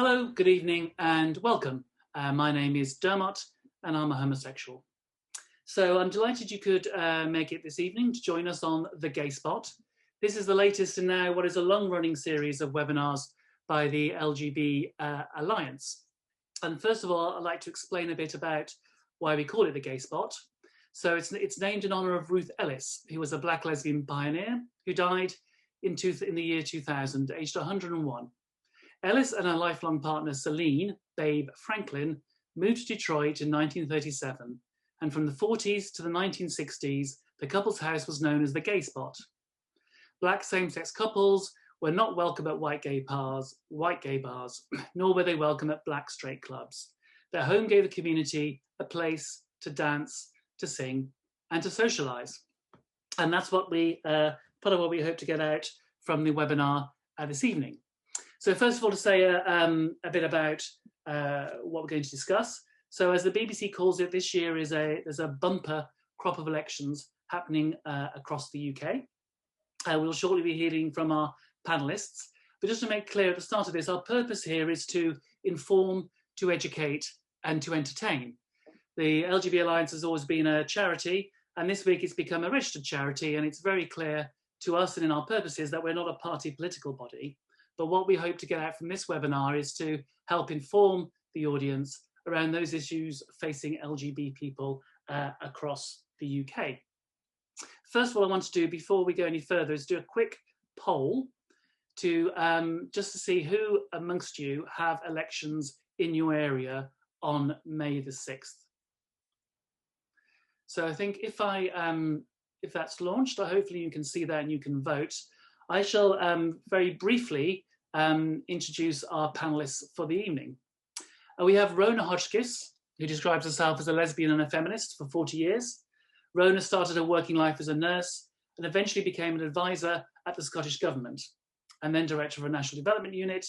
Hello, good evening and welcome. My name is Dermot and I'm a homosexual. So I'm delighted you could make it this evening to join us on The Gay Spot. This is the latest in now what is a long-running series of webinars by the LGB Alliance. And first of all, I'd like to explain a bit about why we call it The Gay Spot. So it's named in honour of Ruth Ellis, who was a black lesbian pioneer who died in the year 2000, aged 101. Ellis and her lifelong partner, Celine "Babe" Franklin, moved to Detroit in 1937, and from the 40s to the 1960s, the couple's house was known as the Gay Spot. Black same-sex couples were not welcome at white gay bars, nor were they welcome at black straight clubs. Their home gave the community a place to dance, to sing, and to socialise. And that's what part of what we hope to get out from the webinar this evening. So first of all, to say a bit about what we're going to discuss. So as the BBC calls it, this year there's a bumper crop of elections happening across the UK. We'll shortly be hearing from our panellists. But just to make clear at the start of this, our purpose here is to inform, to educate, and to entertain. The LGB Alliance has always been a charity, and this week it's become a registered charity, and it's very clear to us and in our purposes that we're not a party political body. But what we hope to get out from this webinar is to help inform the audience around those issues facing LGBT people across the UK. First of all, I want to do, before we go any further, is do a quick poll to just to see who amongst you have elections in your area on May the 6th. So I think if that's launched, hopefully you can see that and you can vote. I shall very briefly introduce our panelists for the evening. We have Rona Hotchkiss, who describes herself as a lesbian and a feminist for 40 years. Rona started her working life as a nurse and eventually became an advisor at the Scottish Government and then director of a National Development Unit.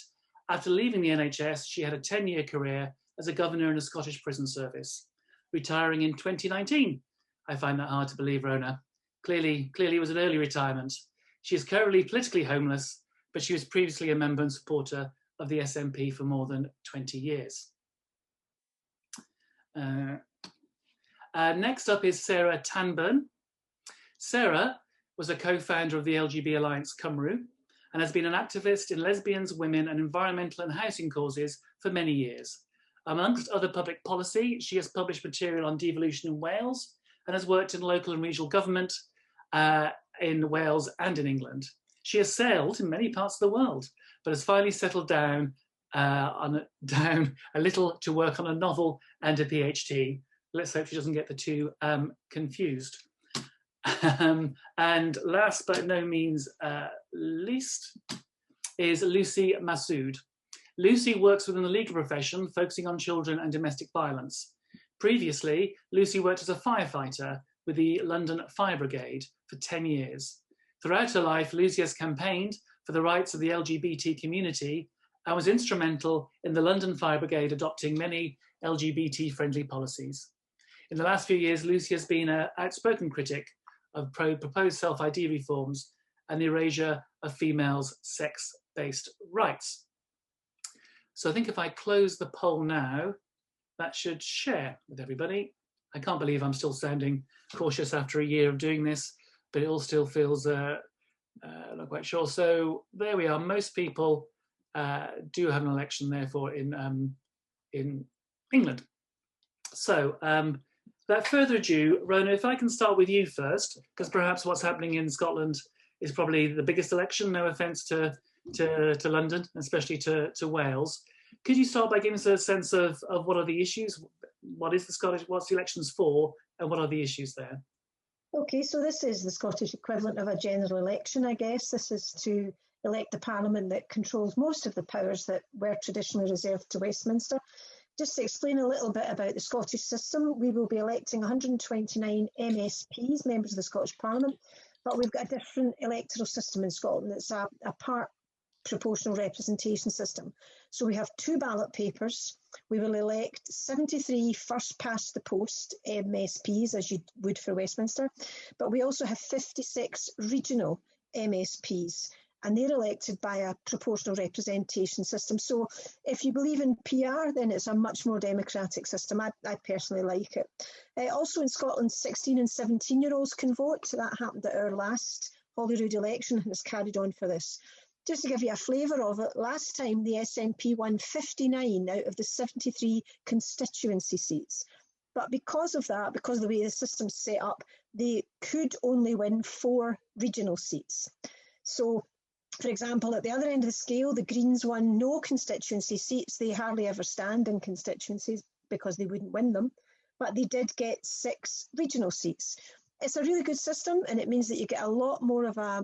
After leaving the NHS, she had a 10-year career as a governor in a Scottish prison service, retiring in 2019. I find that hard to believe, Rona. Clearly it was an early retirement. She is currently politically homeless, but she was previously a member and supporter of the SNP for more than 20 years. Next up is Sarah Tanburn. Sarah was a co-founder of the LGB Alliance Cymru and has been an activist in lesbians, women and environmental and housing causes for many years. Amongst other public policy, she has published material on devolution in Wales and has worked in local and regional government in Wales and in England. She has sailed in many parts of the world, but has finally settled down a little to work on a novel and a PhD. Let's hope she doesn't get the two confused. And last but no means least is Lucy Massoud. Lucy works within the legal profession, focusing on children and domestic violence. Previously, Lucy worked as a firefighter with the London Fire Brigade for 10 years. Throughout her life, Lucy has campaigned for the rights of the LGBT community and was instrumental in the London Fire Brigade adopting many LGBT-friendly policies. In the last few years, Lucy has been an outspoken critic of proposed self-ID reforms and the erasure of females' sex-based rights. So I think if I close the poll now, that should share with everybody. I can't believe I'm still sounding cautious after a year of doing this, but it all still feels not quite sure. So there we are. Most people do have an election, therefore, in England. So without further ado, Rona, if I can start with you first, because perhaps what's happening in Scotland is probably the biggest election. No offence to London, especially to Wales. Could you start by giving us a sense of what are the issues? What's the elections for, and what are the issues there? Okay, so this is the Scottish equivalent of a general election, I guess. This is to elect a parliament that controls most of the powers that were traditionally reserved to Westminster. Just to explain a little bit about the Scottish system, we will be electing 129 MSPs, members of the Scottish Parliament, but we've got a different electoral system in Scotland. It's a part proportional representation system. So we have 2 ballot papers. We will elect 73 first past the post MSPs, as you would for Westminster, but we also have 56 regional MSPs. and they're elected by a proportional representation system. So if you believe in PR, then it's a much more democratic system. I personally like it. Also in Scotland, 16 and 17-year-olds can vote. So that happened at our last Holyrood election and has carried on for this. Just to give you a flavour of it, last time the SNP won 59 out of the 73 constituency seats. But because of that, because of the way the system's set up, they could only win 4 regional seats. So, for example, at the other end of the scale, the Greens won no constituency seats. They hardly ever stand in constituencies because they wouldn't win them, but they did get 6 regional seats. It's a really good system, and it means that you get a lot more of a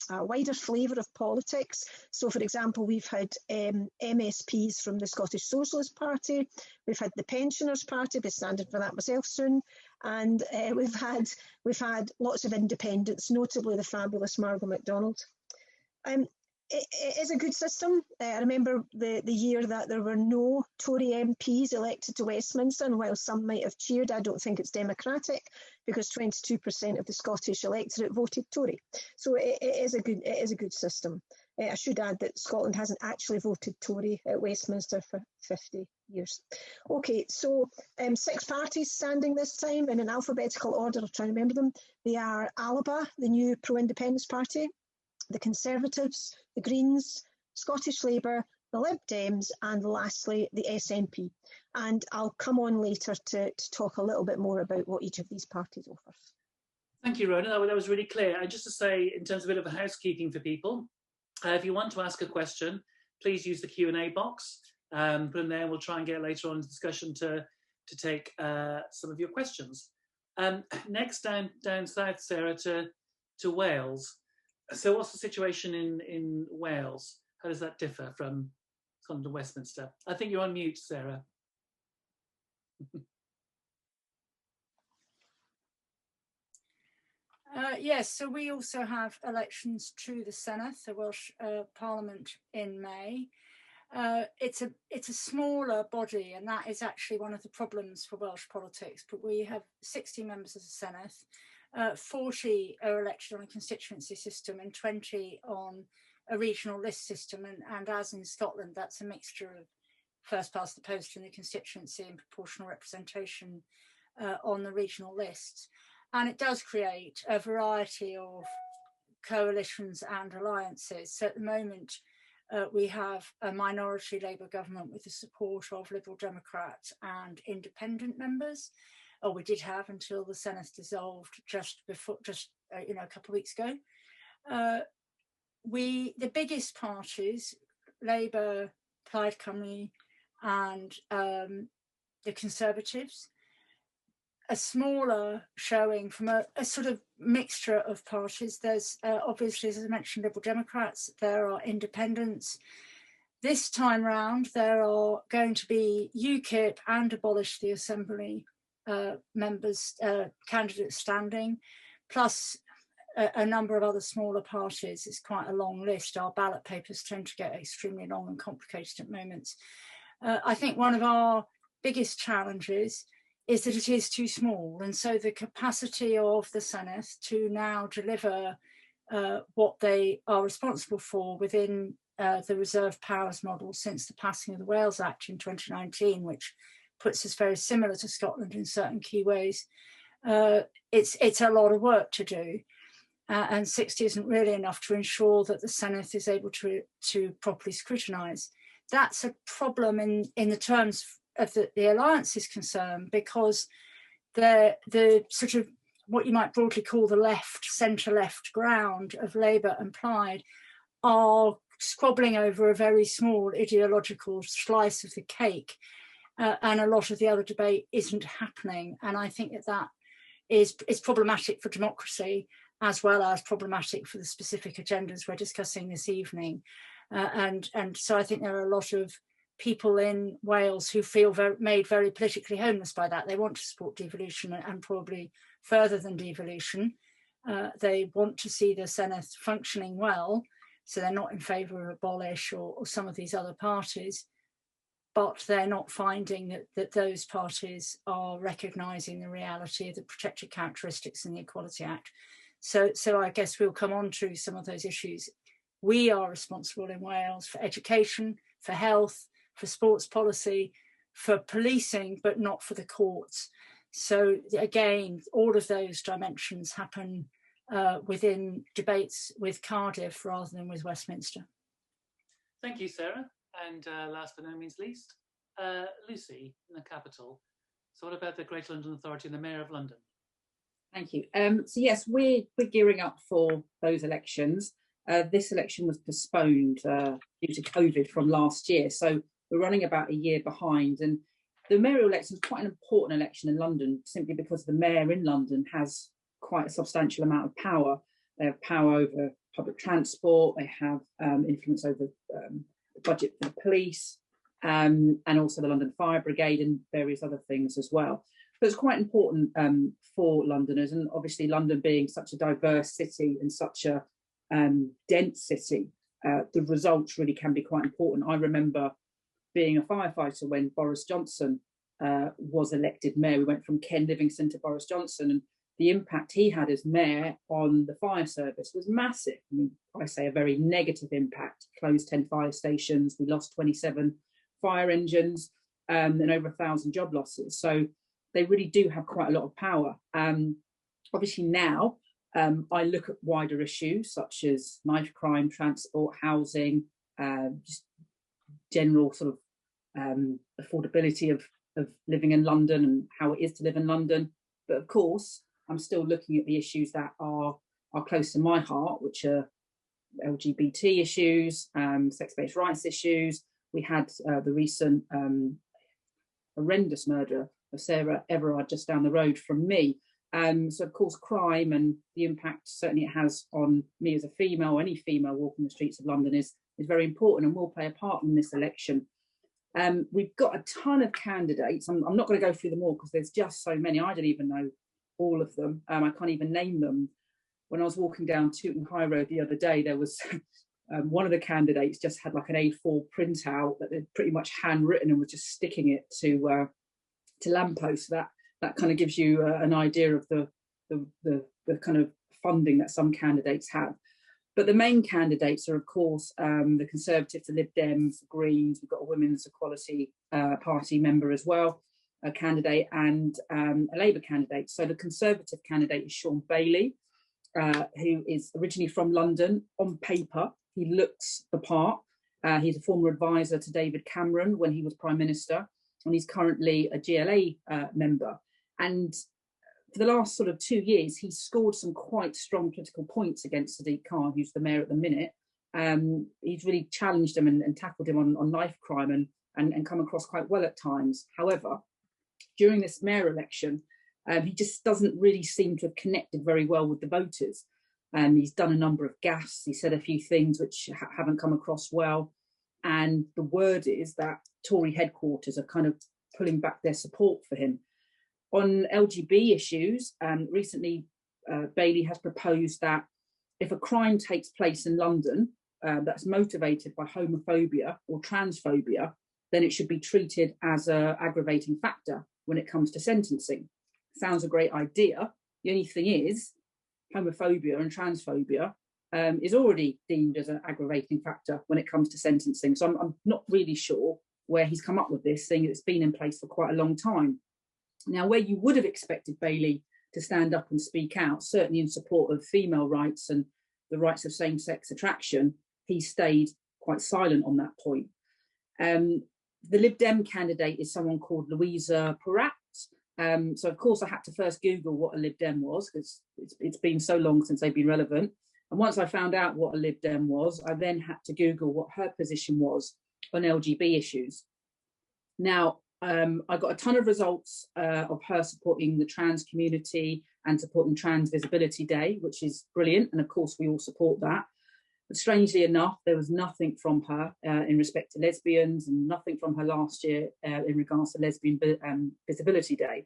wider flavour of politics. So, for example, we've had MSPs from the Scottish Socialist Party, we've had the Pensioners Party, be standing for that myself soon, and we've had lots of independents, notably the fabulous Margot MacDonald. It is a good system. I remember the year that there were no Tory MPs elected to Westminster, and while some might have cheered, I don't think it's democratic because 22% of the Scottish electorate voted Tory. So it is a good system. I should add that Scotland hasn't actually voted Tory at Westminster for 50 years. Okay, so 6 parties standing this time in an alphabetical order. I'll try to remember them. They are ALBA, the new pro-independence party, the Conservatives, the Greens, Scottish Labour, the Lib Dems, and lastly, the SNP. And I'll come on later to talk a little bit more about what each of these parties offers. Thank you, Rona. That was really clear. And just to say, in terms of a bit of a housekeeping for people, if you want to ask a question, please use the Q&A box. Put them there. We'll try and get later on in the discussion to take some of your questions. Next, down south, Sarah, to Wales. So what's the situation in Wales? How does that differ from Scotland and Westminster? I think you're on mute, Sarah. Yes, so we also have elections to the Senedd, the Welsh Parliament, in May. It's a smaller body, and that is actually one of the problems for Welsh politics, but we have 60 members of the Senedd. 40 are elected on a constituency system and 20 on a regional list system. And as in Scotland, that's a mixture of first past the post in the constituency and proportional representation on the regional lists. And it does create a variety of coalitions and alliances. So at the moment, we have a minority Labour government with the support of Liberal Democrats and independent members. Or we did have until the Senedd dissolved just a couple of weeks ago. The biggest parties, Labour, Plaid Cymru, and the Conservatives, a smaller showing from a sort of mixture of parties. There's obviously, as I mentioned, Liberal Democrats, there are independents. This time round, there are going to be UKIP and Abolish the Assembly members, candidates standing, plus a number of other smaller parties. It's quite a long list. Our ballot papers tend to get extremely long and complicated at moments. I think one of our biggest challenges is that it is too small, and so the capacity of the Senedd to now deliver what they are responsible for within the reserved powers model since the passing of the Wales Act in 2019, which puts us very similar to Scotland in certain key ways. It's a lot of work to do, and 60 isn't really enough to ensure that the Senedd is able to properly scrutinise. That's a problem in the terms of the alliance is concerned, because the sort of what you might broadly call the left, centre-left ground of Labour and Plaid are squabbling over a very small ideological slice of the cake. And a lot of the other debate isn't happening. And I think that is problematic for democracy, as well as problematic for the specific agendas we're discussing this evening. And so I think there are a lot of people in Wales who feel made very politically homeless by that. They want to support devolution and probably further than devolution. They want to see the Senedd functioning well, so they're not in favour of Abolish or some of these other parties. But they're not finding that those parties are recognising the reality of the protected characteristics in the Equality Act. So I guess we'll come on to some of those issues we are responsible in Wales for education, for health, for sports policy, for policing, but not for the courts. So again, all of those dimensions happen within debates with Cardiff rather than with Westminster. Thank you, Sarah. And last but no means least, Lucy in the capital. So what about the Greater London Authority and the Mayor of London? Thank you. So yes, we're gearing up for those elections. This election was postponed due to COVID from last year. So we're running about a year behind. And the mayoral election is quite an important election in London, simply because the mayor in London has quite a substantial amount of power. They have power over public transport, they have influence over the budget for the police, and also the London Fire Brigade and various other things as well. So it's quite important for Londoners, and obviously London being such a diverse city and such a dense city, the results really can be quite important. I remember being a firefighter when Boris Johnson was elected mayor. We went from Ken Livingstone to Boris Johnson, and the impact he had as mayor on the fire service was massive. I mean, I say a very negative impact. Closed 10 fire stations, we lost 27 fire engines, and over 1,000 job losses. So they really do have quite a lot of power. Obviously now, I look at wider issues such as knife crime, transport, housing, just general sort of affordability of living in London and how it is to live in London. But of course, I'm still looking at the issues that are close to my heart, which are LGBT issues, sex-based rights issues. We had the recent horrendous murder of Sarah Everard just down the road from me. So of course, crime and the impact certainly it has on me as a female, or any female walking the streets of London is very important and will play a part in this election. We've got a ton of candidates. I'm not going to go through them all because there's just so many. I don't even know all of them. I can't even name them. When I was walking down Tooting High Road the other day, there was one of the candidates just had like an A4 printout that they'd pretty much handwritten and was just sticking it to lampposts. That kind of gives you an idea of the kind of funding that some candidates have. But the main candidates are, of course, the Conservatives, the Lib Dems, the Greens. We've got a Women's Equality Party member as well, a candidate, and a Labour candidate. So the Conservative candidate is Sean Bailey, who is originally from London. On paper, he looks the part. He's a former advisor to David Cameron when he was Prime Minister, and he's currently a GLA member. And for the last sort of 2 years, he's scored some quite strong political points against Sadiq Khan, who's the mayor at the minute. He's really challenged him and tackled him on knife crime and come across quite well at times. However, during this mayor election, he just doesn't really seem to have connected very well with the voters. He's done a number of gaffes. He said a few things which haven't come across well. And the word is that Tory headquarters are kind of pulling back their support for him. On LGB issues, recently Bailey has proposed that if a crime takes place in London that's motivated by homophobia or transphobia, then it should be treated as an aggravating factor when it comes to sentencing. Sounds a great idea. The only thing is, homophobia and transphobia is already deemed as an aggravating factor when it comes to sentencing. So I'm not really sure where he's come up with this, seeing it's been in place for quite a long time. Now, where you would have expected Bailey to stand up and speak out, certainly in support of female rights and the rights of same-sex attraction, he stayed quite silent on that point. The Lib Dem candidate is someone called Louisa Porat. So, of course, I had to first Google what a Lib Dem was, because it's been so long since they've been relevant. And once I found out what a Lib Dem was, I then had to Google what her position was on LGB issues. Now, I got a ton of results of her supporting the trans community and supporting Trans Visibility Day, which is brilliant. And of course, we all support that. But strangely enough, there was nothing from her in respect to lesbians, and nothing from her last year in regards to Lesbian Visibility Day.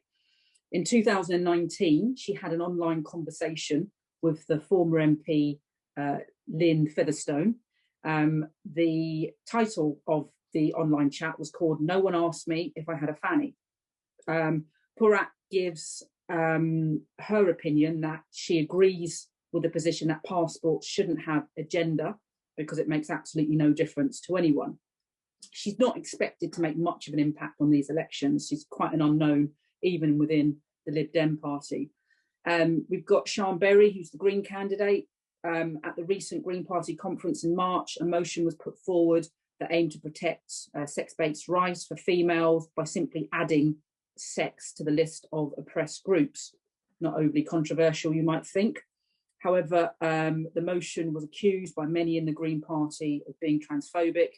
In 2019, she had an online conversation with the former MP, Lynn Featherstone. The title of the online chat was called "No One Asked Me If I Had a Fanny." Porat gives her opinion that she agrees with the position that passports shouldn't have a gender, because it makes absolutely no difference to anyone. She's not expected to make much of an impact on these elections. She's quite an unknown, even within the Lib Dem party. We've got Sian Berry, who's the Green candidate. At the recent Green Party conference in March, a motion was put forward that aimed to protect sex-based rights for females by simply adding sex to the list of oppressed groups. Not overly controversial, you might think. However, the motion was accused by many in the Green Party of being transphobic,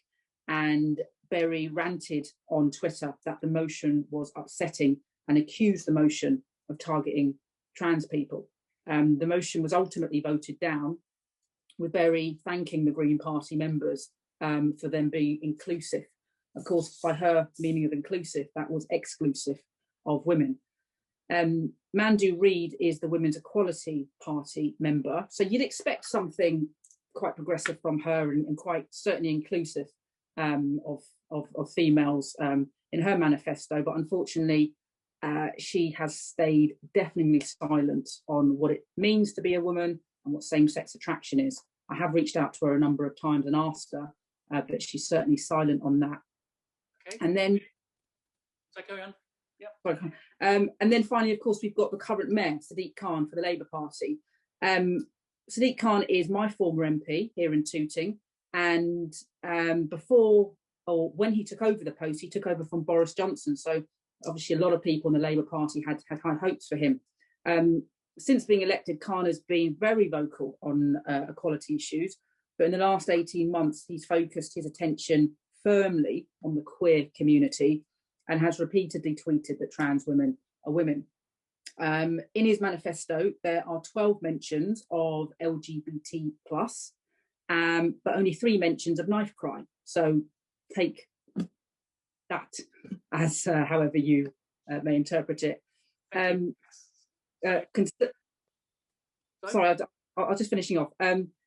and Berry ranted on Twitter that the motion was upsetting and accused the motion of targeting trans people. The motion was ultimately voted down, with Berry thanking the Green Party members for them being inclusive. Of course, by her meaning of inclusive, that was exclusive of women. Mandu Reid is the Women's Equality Party member, so you'd expect something quite progressive from her and quite certainly inclusive of females in her manifesto, but unfortunately she has stayed deafeningly silent on what it means to be a woman and what same-sex attraction is. I have reached out to her a number of times and asked her, but she's certainly silent on that. Okay. And then, so carry on. Yep. And then finally, of course, we've got the current mayor, Sadiq Khan, for the Labour Party. Sadiq Khan is my former MP here in Tooting, and when he took over the post, he took over from Boris Johnson. So obviously a lot of people in the Labour Party had high hopes for him. Since being elected, Khan has been very vocal on equality issues, but in the last 18 months, he's focused his attention firmly on the queer community and has repeatedly tweeted that trans women are women. In his manifesto, there are 12 mentions of LGBT+, but only 3 mentions of knife crime. So take that as however you may interpret it. Sorry, I'll just finishing off.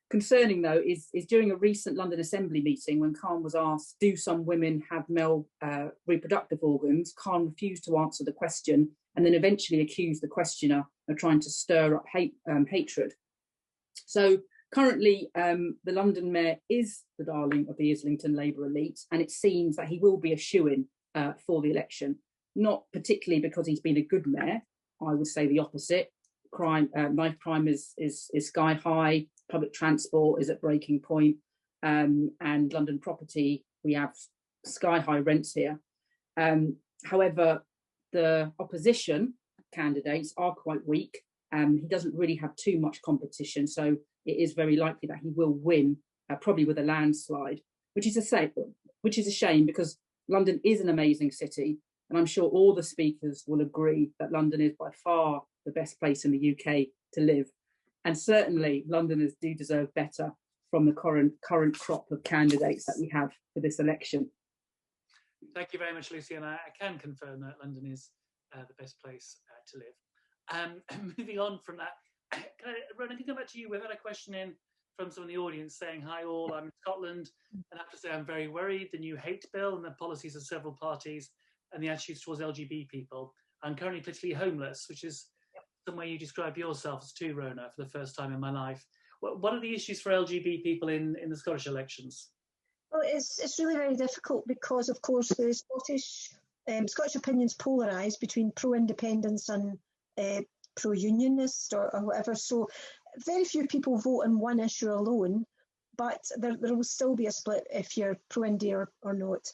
Concerning though is during a recent London Assembly meeting, when Khan was asked, do some women have male reproductive organs, Khan refused to answer the question and then eventually accused the questioner of trying to stir up hatred. So currently the London mayor is the darling of the Islington Labour elite, and it seems that he will be a shoo-in for the election, not particularly because he's been a good mayor. I would say the opposite. Knife crime is sky high, public transport is at breaking point, and London property, we have sky high rents here. However, the opposition candidates are quite weak. He doesn't really have too much competition, so it is very likely that he will win, probably with a landslide, which is a shame because London is an amazing city, and I'm sure all the speakers will agree that London is by far the best place in the UK to live. And certainly Londoners do deserve better from the current crop of candidates that we have for this election. Thank you very much, Lucy, and I can confirm that London is the best place to live. Moving on from that, Ronan, can I come back to you? We've had a question in from some of the audience saying, hi all, I'm in Scotland, and I have to say I'm very worried. The new hate bill and the policies of several parties and the attitudes towards LGBT people. I'm currently politically homeless, which is some way you describe yourself as too, Rona, for the first time in my life. What are the issues for LGBT people in the Scottish elections? Well, it's really very difficult because, of course, the Scottish opinions polarise between pro-independence and pro-unionist or whatever. So very few people vote on one issue alone, but there will still be a split if you're pro-Indy or not.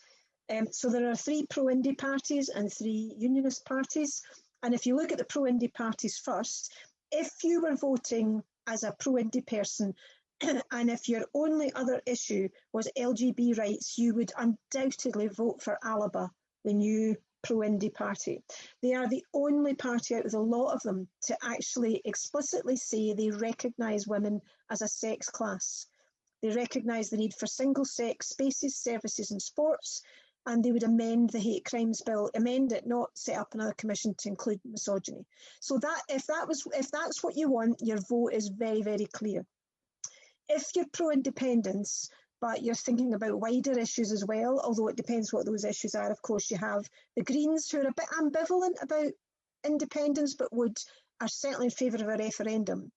So there are 3 pro-Indy parties and 3 unionist parties. And if you look at the pro-Indy parties first, if you were voting as a pro-Indy person, and if your only other issue was LGB rights, you would undoubtedly vote for ALBA, the new pro-Indy party. They are the only party out of a lot of them to actually explicitly say they recognise women as a sex class. They recognise the need for single-sex spaces, services and sports, and they would amend the hate crimes bill, amend it, not set up another commission to include misogyny. So that if that's what you want, your vote is very, very clear. If you're pro-independence, but you're thinking about wider issues as well, although it depends what those issues are. Of course, you have the Greens, who are a bit ambivalent about independence, but are certainly in favour of a referendum.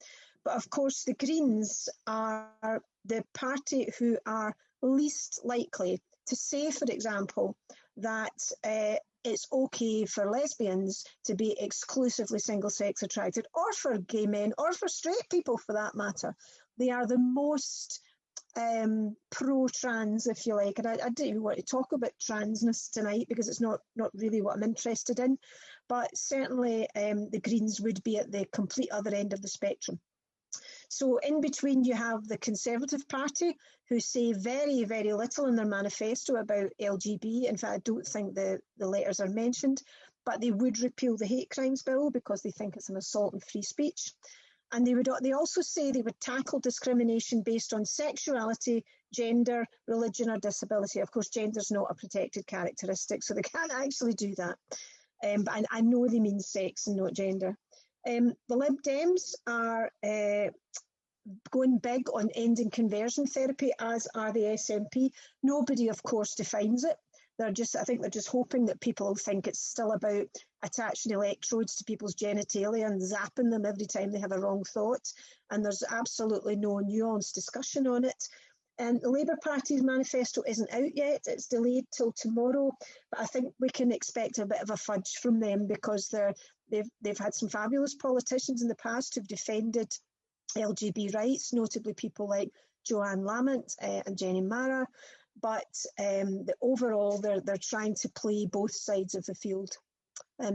But of course, the Greens are the party who are least likely to say, for example, that it's okay for lesbians to be exclusively single-sex attracted, or for gay men, or for straight people for that matter. They are the most pro-trans, if you like. And I don't even want to talk about transness tonight because it's not really what I'm interested in. But certainly the Greens would be at the complete other end of the spectrum. So in between you have the Conservative Party, who say very, very little in their manifesto about LGB. In fact, I don't think the letters are mentioned, but they would repeal the hate crimes bill because they think it's an assault on free speech. And they also say they would tackle discrimination based on sexuality, gender, religion or disability. Of course, gender is not a protected characteristic, so they can't actually do that. But I know they mean sex and not gender. The Lib Dems are going big on ending conversion therapy, as are the SNP. Nobody, of course, defines it. I think they're just hoping that people will think it's still about attaching electrodes to people's genitalia and zapping them every time they have a wrong thought. And there's absolutely no nuanced discussion on it. And the Labour Party's manifesto isn't out yet. It's delayed till tomorrow. But I think we can expect a bit of a fudge from them because they've had some fabulous politicians in the past who've defended LGB rights, notably people like Joanne Lamont and Jenny Mara. But overall, they're trying to play both sides of the field.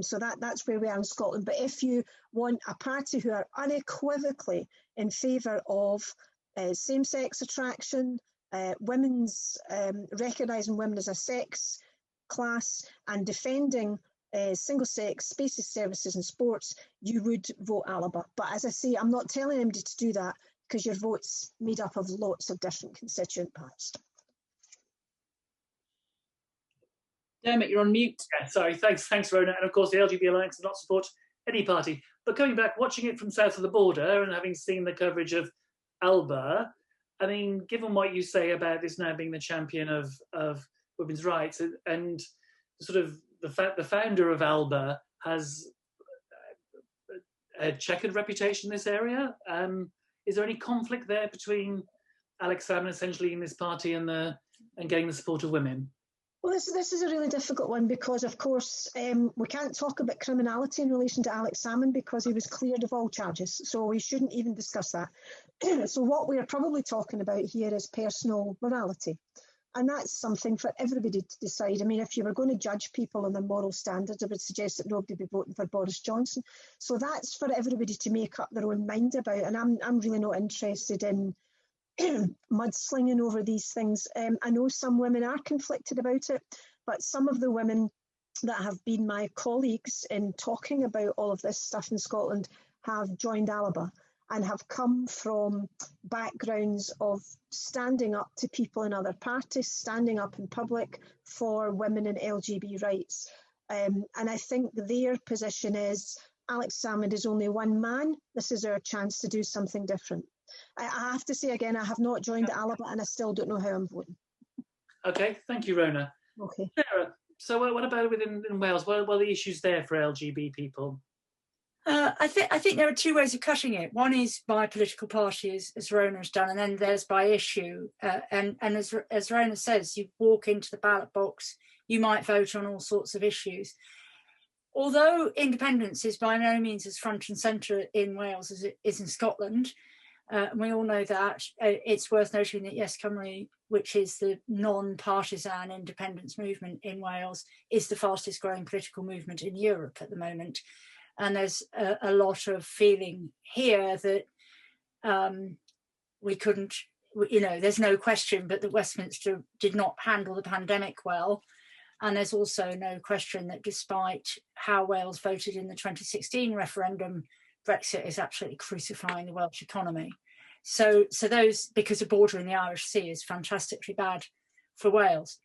So that's where we are in Scotland. But if you want a party who are unequivocally in favour of same-sex attraction, women's recognising women as a sex class and defending single-sex spaces, services and sports, you would vote Alba. But as I say, I'm not telling anybody to do that because your vote's made up of lots of different constituent parts. Dermot, you're on mute. Yeah, sorry, thanks, Rona. And of course, the LGB Alliance does not support any party. But coming back, watching it from south of the border and having seen the coverage of Alba, I mean, given what you say about this now being the champion of women's rights, and sort of the fact the founder of Alba has a checkered reputation in this area, is there any conflict there between Alex Salmond essentially in this party and getting the support of women? Well, this is a really difficult one because, of course, we can't talk about criminality in relation to Alex Salmond because he was cleared of all charges. So we shouldn't even discuss that. So what we are probably talking about here is personal morality. And that's something for everybody to decide. I mean, if you were going to judge people on their moral standards, I would suggest that nobody be voting for Boris Johnson. So that's for everybody to make up their own mind about. And I'm really not interested in mudslinging over these things. I know some women are conflicted about it, but some of the women that have been my colleagues in talking about all of this stuff in Scotland have joined Alba and have come from backgrounds of standing up to people in other parties, standing up in public for women and LGB rights. And I think their position is, Alex Salmond is only one man. This is our chance to do something different. I have to say again, I have not joined Alba and I still don't know how I'm voting. Okay, thank you, Rona. Okay. Sarah, so what about within Wales? What are the issues there for LGB people? I think there are two ways of cutting it. One is by political party, as Rona has done, and then there's by issue. And as Rona says, you walk into the ballot box, you might vote on all sorts of issues. Although independence is by no means as front and centre in Wales as it is in Scotland, and we all know that, it's worth noting that Yes Cymru, which is the non-partisan independence movement in Wales, is the fastest growing political movement in Europe at the moment. And there's a lot of feeling here that we couldn't, there's no question but that Westminster did not handle the pandemic well. And there's also no question that despite how Wales voted in the 2016 referendum, Brexit is absolutely crucifying the Welsh economy. So those, because a border in the Irish Sea is fantastically bad for Wales.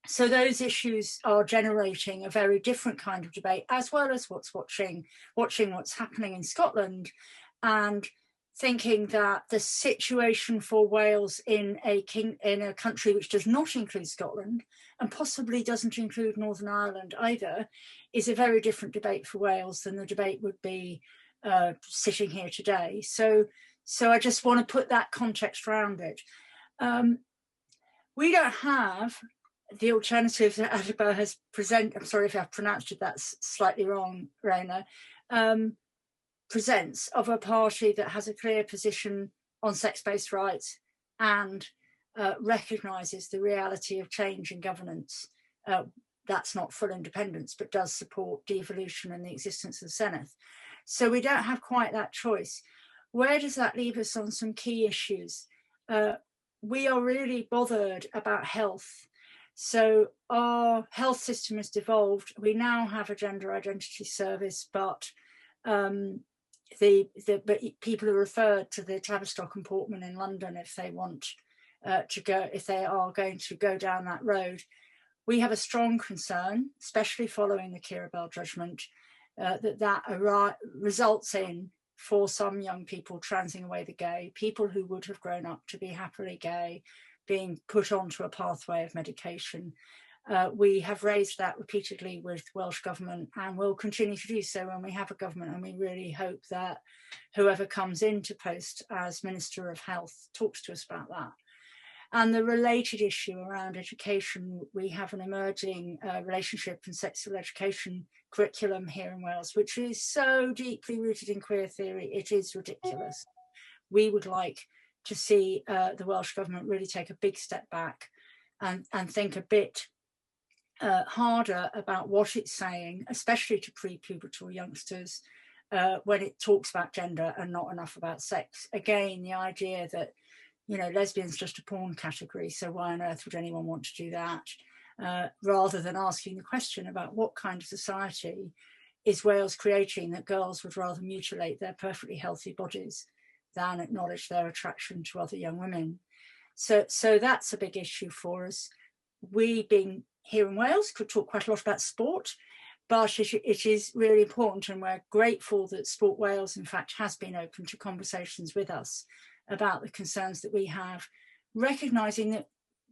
So those issues are generating a very different kind of debate, as well as watching what's happening in Scotland and thinking that the situation for Wales in a country which does not include Scotland and possibly doesn't include Northern Ireland either is a very different debate for Wales than the debate would be sitting here today. So So I just want to put that context around it. We don't have the alternatives that LGB has presented. I'm sorry if I've pronounced it that slightly wrong, Raina. Presents of a party that has a clear position on sex-based rights and recognises the reality of change in governance. That's not full independence, but does support devolution and the existence of the Senate. So we don't have quite that choice. Where does that leave us on some key issues? We are really bothered about health. So our health system has devolved. We now have a gender identity service, but people are referred to the Tavistock and Portman in London if they want if they are going to go down that road. We have a strong concern, especially following the Kehoe Bell judgment, that results in, for some young people transing away the gay, people who would have grown up to be happily gay, being put onto a pathway of medication. We have raised that repeatedly with Welsh government and will continue to do so when we have a government, and we really hope that whoever comes into post as Minister of Health talks to us about that. And the related issue around education, we have an emerging relationship and sexual education curriculum here in Wales, which is so deeply rooted in queer theory, it is ridiculous. We would like to see the Welsh government really take a big step back and think a bit harder about what it's saying, especially to pre-pubertal youngsters, when it talks about gender and not enough about sex. Again, the idea that, you know, lesbians just a porn category, so why on earth would anyone want to do that? Rather than asking the question about what kind of society is Wales creating that girls would rather mutilate their perfectly healthy bodies than acknowledge their attraction to other young women. So that's a big issue for us. We, being here in Wales, could talk quite a lot about sport, but it is really important, and we're grateful that Sport Wales, in fact, has been open to conversations with us about the concerns that we have, recognising that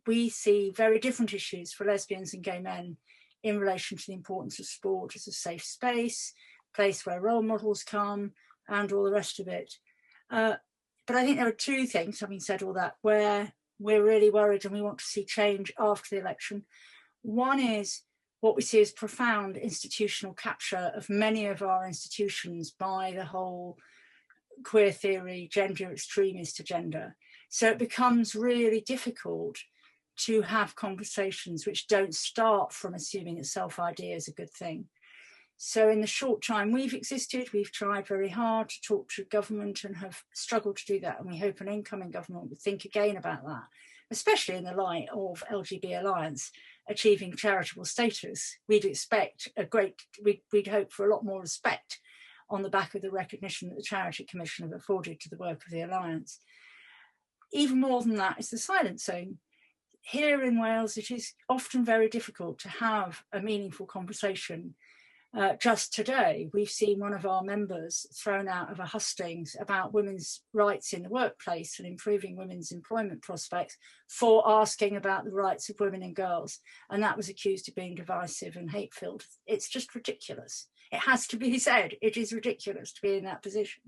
we see very different issues for lesbians and gay men in relation to the importance of sport as a safe space, place where role models come, and all the rest of it. But I think there are two things, having said all that, where we're really worried and we want to see change after the election. One is what we see as profound institutional capture of many of our institutions by the whole queer theory, gender extremist agenda. So it becomes really difficult to have conversations which don't start from assuming that self-idea is a good thing. So in the short time we've existed, we've tried very hard to talk to government and have struggled to do that. And we hope an incoming government would think again about that, especially in the light of LGB Alliance achieving charitable status. We'd expect we'd hope for a lot more respect on the back of the recognition that the Charity Commission have afforded to the work of the Alliance. Even more than that is the silencing. Here in Wales, it is often very difficult to have a meaningful conversation. Just today, we've seen one of our members thrown out of a hustings about women's rights in the workplace and improving women's employment prospects for asking about the rights of women and girls. And that was accused of being divisive and hate-filled. It's just ridiculous. It has to be said, it is ridiculous to be in that position.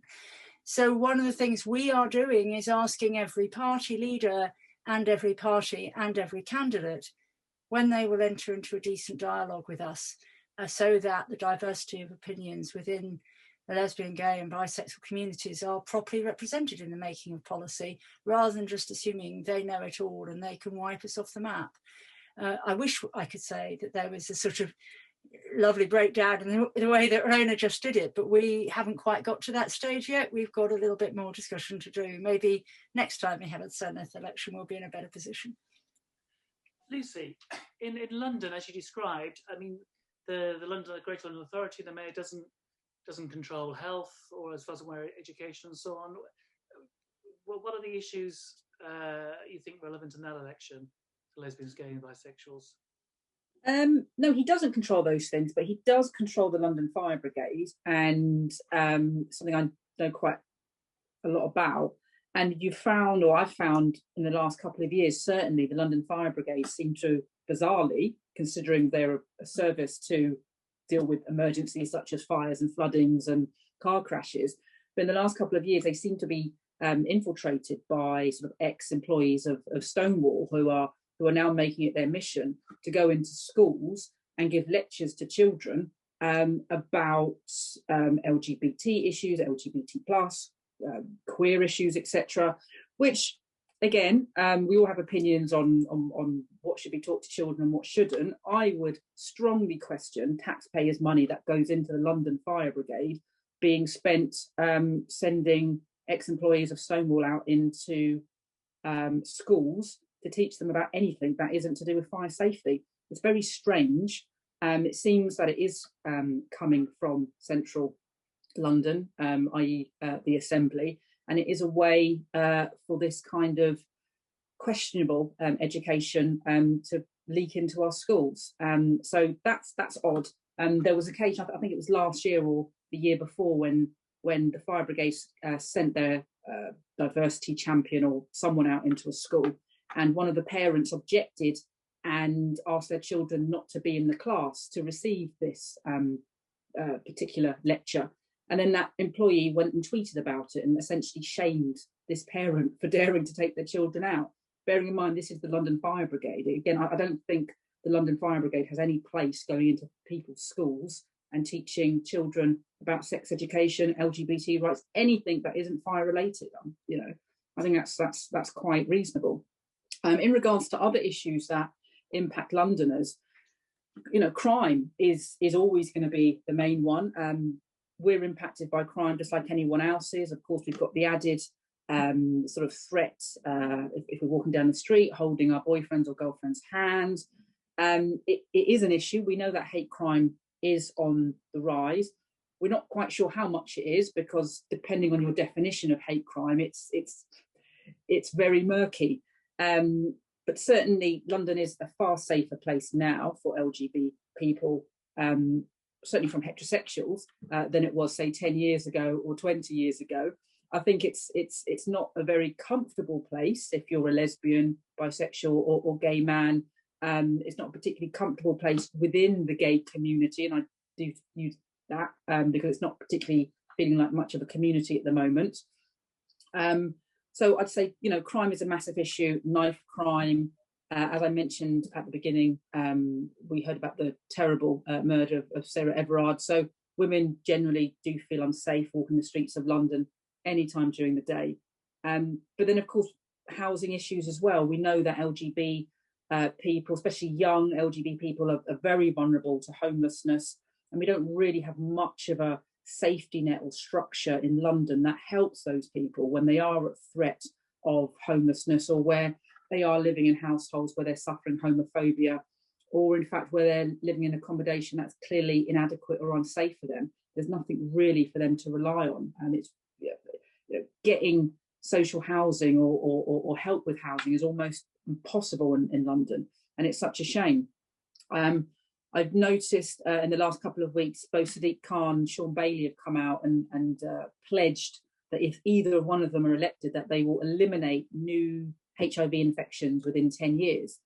So one of the things we are doing is asking every party leader and every party and every candidate when they will enter into a decent dialogue with us, so that the diversity of opinions within the lesbian, gay and bisexual communities are properly represented in the making of policy, rather than just assuming they know it all and they can wipe us off the map. I wish I could say that there was a sort of lovely breakdown in the way that Raina just did it, but we haven't quite got to that stage yet. We've got a little bit more discussion to do. Maybe next time we have a Senate election, we'll be in a better position. Lucy, in London, as you described, I mean, the Greater London Authority, the mayor doesn't control health, or as far as I'm aware, education and so on. What are the issues you think relevant in that election for lesbians, gay and bisexuals? No, he doesn't control those things, but he does control the London Fire Brigade, and something I know quite a lot about. And you've found, or I've found in the last couple of years, certainly the London Fire Brigade seem to, bizarrely, considering they're a service to deal with emergencies such as fires and floodings and car crashes, but in the last couple of years they seem to be infiltrated by sort of ex-employees of Stonewall who are now making it their mission to go into schools and give lectures to children about LGBT issues, LGBT plus, queer issues, etc. Which, again, we all have opinions on what should be taught to children and what shouldn't. I would strongly question taxpayers' money that goes into the London Fire Brigade being spent sending ex-employees of Stonewall out into schools to teach them about anything that isn't to do with fire safety. It's very strange. It seems that it is coming from central London, i.e. The Assembly, and it is a way for this kind of questionable education to leak into our schools. So that's odd. There was occasion, I think it was last year or the year before, when the fire brigade sent their diversity champion or someone out into a school, and one of the parents objected and asked their children not to be in the class to receive this particular lecture. And then that employee went and tweeted about it and essentially shamed this parent for daring to take their children out. Bearing in mind, this is the London Fire Brigade. Again, I don't think the London Fire Brigade has any place going into people's schools and teaching children about sex education, LGBT rights, anything that isn't fire related. I think that's quite reasonable. In regards to other issues that impact Londoners, crime is always going to be the main one. We're impacted by crime just like anyone else is. Of course, we've got the added sort of threat if we're walking down the street, holding our boyfriend's or girlfriend's hands. It is an issue. We know that hate crime is on the rise. We're not quite sure how much it is, because depending on your definition of hate crime, it's very murky. But certainly London is a far safer place now for LGBT people, certainly from heterosexuals, than it was, say, 10 years ago or 20 years ago. I think it's not a very comfortable place if you're a lesbian, bisexual or gay man. It's not a particularly comfortable place within the gay community, and I do use that because it's not particularly feeling like much of a community at the moment. So I'd say, crime is a massive issue. Knife crime, as I mentioned at the beginning, we heard about the terrible murder of Sarah Everard. So women generally do feel unsafe walking the streets of London anytime during the day. But then, of course, housing issues as well. We know that LGB people, especially young LGB people, are very vulnerable to homelessness. And we don't really have much of a safety net or structure in London that helps those people when they are at threat of homelessness, or where they are living in households where they're suffering homophobia, or in fact where they're living in accommodation that's clearly inadequate or unsafe for them. There's nothing really for them to rely on, and it's getting social housing or help with housing is almost impossible in London, and it's such a shame. I've noticed in the last couple of weeks, both Sadiq Khan and Sean Bailey have come out and pledged that if either one of them are elected, that they will eliminate new HIV infections within 10 years.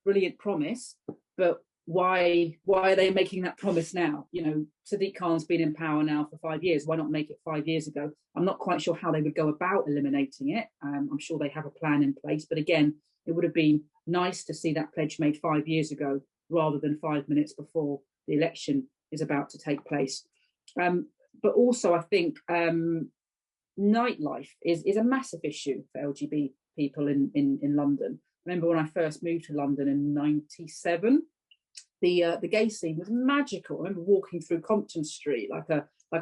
Brilliant promise, but why are they making that promise now? Sadiq Khan's been in power now for 5 years. Why not make it 5 years ago? I'm not quite sure how they would go about eliminating it. I'm sure they have a plan in place, but again, it would have been nice to see that pledge made 5 years ago, rather than 5 minutes before the election is about to take place. But also, I think nightlife is a massive issue for LGBT people in London. I remember when I first moved to London in '97, the gay scene was magical. I remember walking through Compton Street like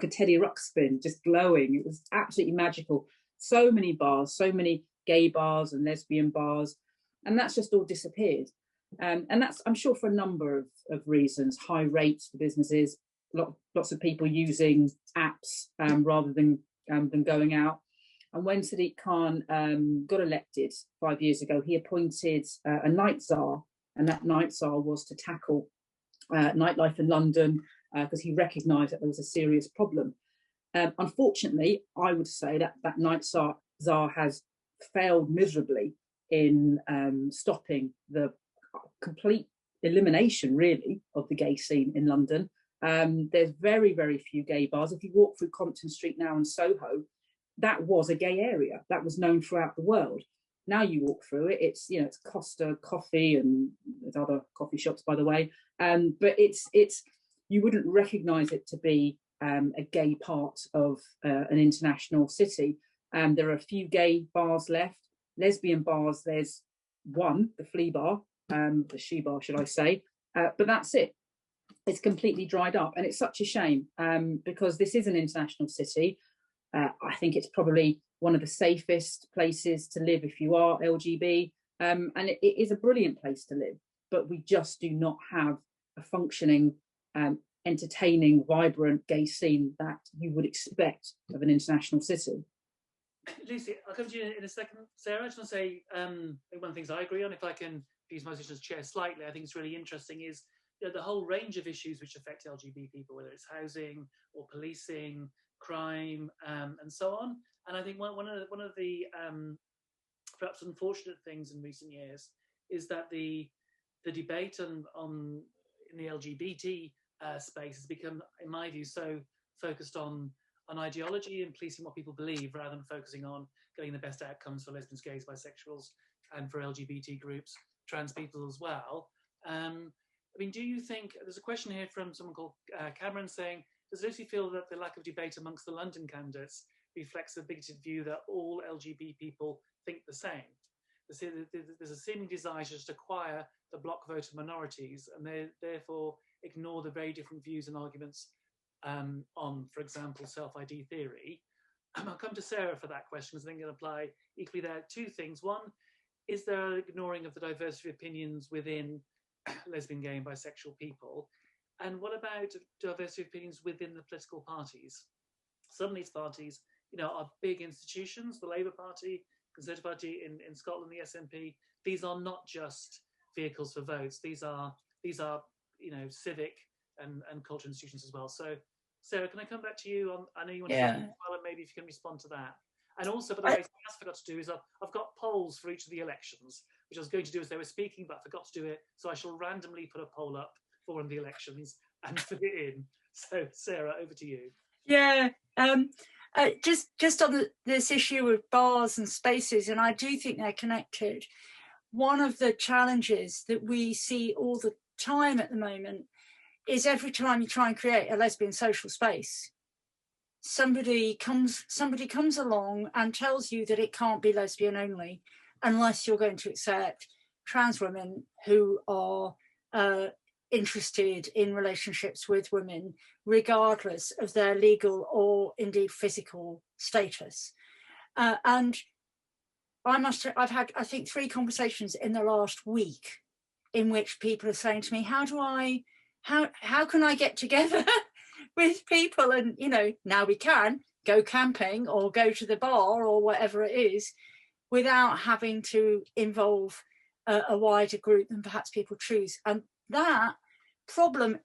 a Teddy Ruxpin, just glowing. It was absolutely magical. So many bars, so many gay bars and lesbian bars, and that's just all disappeared. And that's, I'm sure, for a number of reasons. High rates for businesses, lots of people using apps rather than going out. And when Sadiq Khan got elected 5 years ago, he appointed a night czar, and that night czar was to tackle nightlife in London because he recognised that there was a serious problem. Unfortunately, I would say that night czar has failed miserably in stopping the complete elimination, really, of the gay scene in London. There's very, very few gay bars. If you walk through Compton Street now in Soho, that was a gay area that was known throughout the world. Now you walk through it, it's, you know, it's Costa Coffee, and there's other coffee shops, by the way, but it's you wouldn't recognise it to be a gay part of an international city. There are a few gay bars left. Lesbian bars, there's one, the Flea Bar, the She Bar, should I say, but that's it. It's completely dried up, and it's such a shame, because this is an international city. I think it's probably one of the safest places to live if you are LGB, and it is a brilliant place to live, but we just do not have a functioning, entertaining, vibrant gay scene that you would expect of an international city. Lucy, I'll come to you in a second. Sarah, I just want to say one of the things I agree on, if I can use my position as chair slightly, I think it's really interesting, is, you know, the whole range of issues which affect LGBT people, whether it's housing or policing, crime, and so on. And I think one of the perhaps unfortunate things in recent years is that the debate on in the LGBT space has become, in my view, so focused on ideology and policing what people believe, rather than focusing on getting the best outcomes for lesbians, gays, bisexuals, and for LGBT groups, trans people as well. I mean, do you think, there's a question here from someone called Cameron saying, does Lucy feel that the lack of debate amongst the London candidates reflects a bigoted view that all LGBT people think the same? There's a seeming desire to just acquire the block vote of minorities, and they therefore ignore the very different views and arguments on, for example, self-ID theory. I'll come to Sarah for that question, because I think it apply equally there. Two things. One, is there an ignoring of the diversity of opinions within lesbian, gay, and bisexual people? And what about diversity of opinions within the political parties? Some of these parties, you know, are big institutions, the Labour Party, Conservative Party in Scotland, the SNP. These are not just vehicles for votes. These are you know, civic and cultural institutions as well. So, Sarah, can I come back to you on, I know you want to say as well, and maybe if you can respond to that. And also, by the way, something else I forgot to do is I've got polls for each of the elections, which I was going to do as they were speaking, but I forgot to do it. So I shall randomly put a poll up for one of the elections and fit it in. So, Sarah, over to you. Yeah, just on this issue of bars and spaces, and I do think they're connected. One of the challenges that we see all the time at the moment is every time you try and create a lesbian social space, somebody comes along and tells you that it can't be lesbian only unless you're going to accept trans women who are interested in relationships with women, regardless of their legal or indeed physical status. And I've had, I think, 3 conversations in the last week in which people are saying to me, how can I get together with people? And, you know, now we can go camping or go to the bar or whatever it is without having to involve a wider group than perhaps people choose. And that problem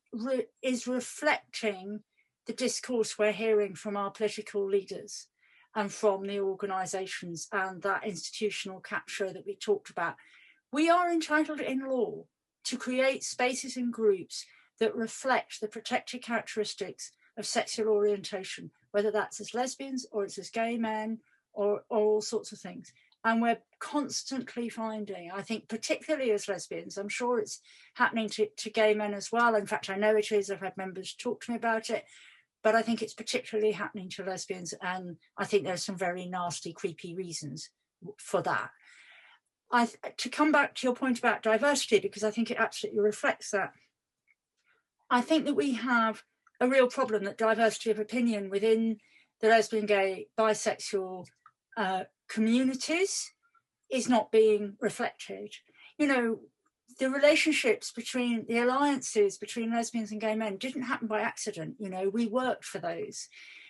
is reflecting the discourse we're hearing from our political leaders and from the organisations and that institutional capture that we talked about. We are entitled in law to create spaces and groups that reflect the protected characteristics of sexual orientation, whether that's as lesbians or it's as gay men or all sorts of things. And we're constantly finding, I think, particularly as lesbians, I'm sure it's happening to gay men as well. In fact, I know it is. I've had members talk to me about it. But I think it's particularly happening to lesbians. And I think there's some very nasty, creepy reasons for that. To come back to your point about diversity, because I think it absolutely reflects that, I think that we have a real problem that diversity of opinion within the lesbian, gay, bisexual communities is not being reflected. You know, the relationships between the alliances between lesbians and gay men didn't happen by accident. You know, we worked for those.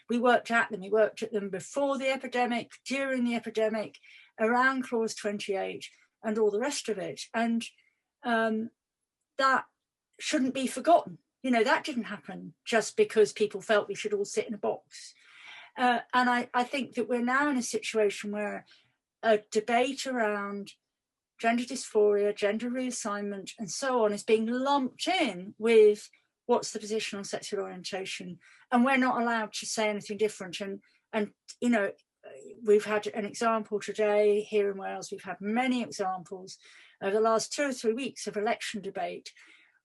We worked at them. We worked at them before the epidemic, during the epidemic, around Clause 28 and all the rest of it. And that shouldn't be forgotten. You know, that didn't happen just because people felt we should all sit in a box. And I think that we're now in a situation where a debate around gender dysphoria, gender reassignment, and so on is being lumped in with what's the position on sexual orientation, and we're not allowed to say anything different. And you know, we've had an example today here in Wales. We've had many examples over the last 2 or 3 weeks of election debate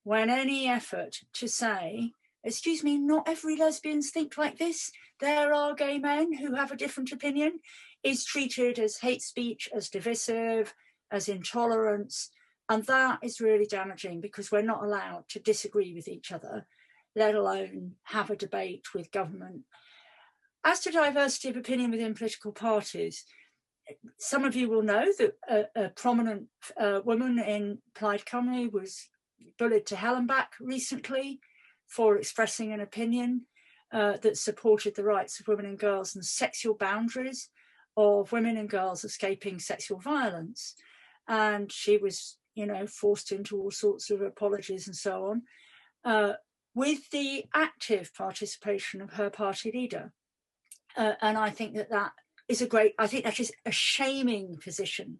when any effort to say, excuse me, not every lesbians think like this, there are gay men who have a different opinion, is treated as hate speech, as divisive, as intolerance. And that is really damaging, because we're not allowed to disagree with each other, let alone have a debate with government. As to diversity of opinion within political parties, some of you will know that a prominent woman in Plaid Cymru was bullied to hell and back recently for expressing an opinion that supported the rights of women and girls and sexual boundaries of women and girls escaping sexual violence. And she was, you know, forced into all sorts of apologies and so on, with the active participation of her party leader. And I think that is I think that is a shaming position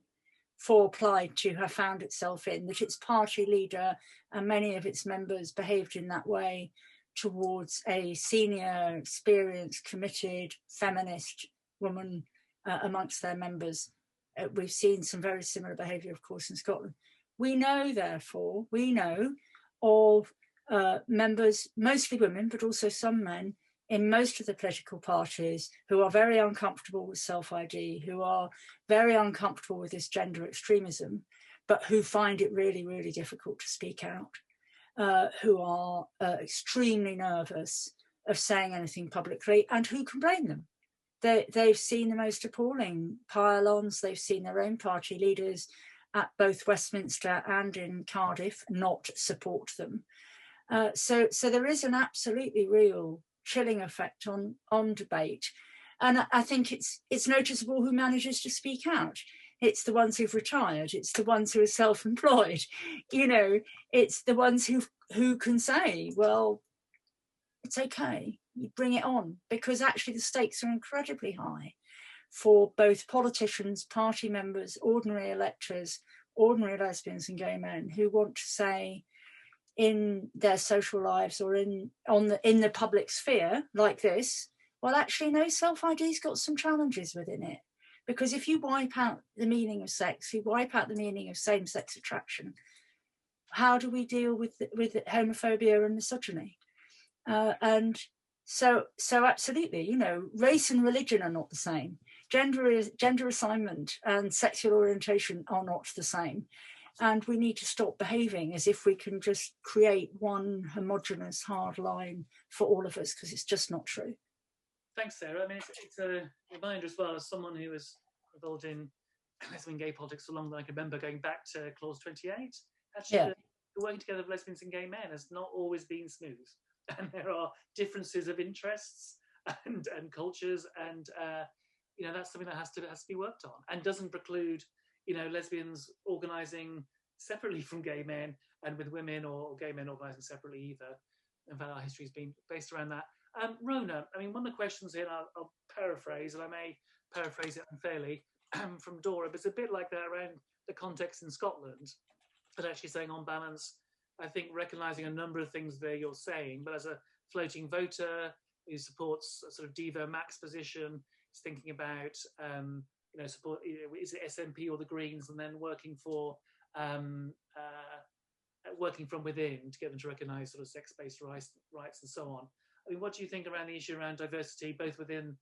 for Plaid to have found itself in, that its party leader and many of its members behaved in that way towards a senior, experienced, committed, feminist woman amongst their members. We've seen some very similar behaviour, of course, in Scotland. We know, therefore, of members, mostly women, but also some men, in most of the political parties who are very uncomfortable with self-ID, who are very uncomfortable with this gender extremism, but who find it really, really difficult to speak out, who are extremely nervous of saying anything publicly, and who can blame them? They've seen the most appalling pile-ons. They've seen their own party leaders at both Westminster and in Cardiff not support them. So there is an absolutely real chilling effect on debate. And I think it's noticeable who manages to speak out. It's the ones who've retired. It's the ones who are self-employed. You know, it's the ones who can say, well, it's okay, you bring it on, because actually the stakes are incredibly high for both politicians, party members, ordinary electors, ordinary lesbians and gay men who want to say in their social lives or in the public sphere like this, well, actually, no, self-ID's got some challenges within it. Because if you wipe out the meaning of sex, you wipe out the meaning of same-sex attraction, how do we deal with homophobia and misogyny? And so absolutely, you know, race and religion are not the same. Gender assignment and sexual orientation are not the same. And we need to stop behaving as if we can just create one homogenous hard line for all of us, because it's just not true. Thanks, Sarah. I mean, it's a reminder as well, as someone who was involved in lesbian gay politics so long that I can remember, going back to Clause 28. Actually, Yeah. The working together of lesbians and gay men has not always been smooth. And there are differences of interests and cultures, and you know, that's something that has to be worked on, and doesn't preclude, you know, lesbians organising separately from gay men and with women, or gay men organising separately either. In fact, our history has been based around that. Rona, I mean, one of the questions here, and I'll paraphrase, and I may paraphrase it unfairly, from Dora, but it's a bit like that around the context in Scotland, but actually saying, on balance, I think recognising a number of things there you're saying, but as a floating voter who supports a sort of Devo Max position, is thinking about, you know, support, is it SNP or the Greens, and then working from within to get them to recognise sort of sex-based rights and so on. I mean, what do you think around the issue around diversity, both within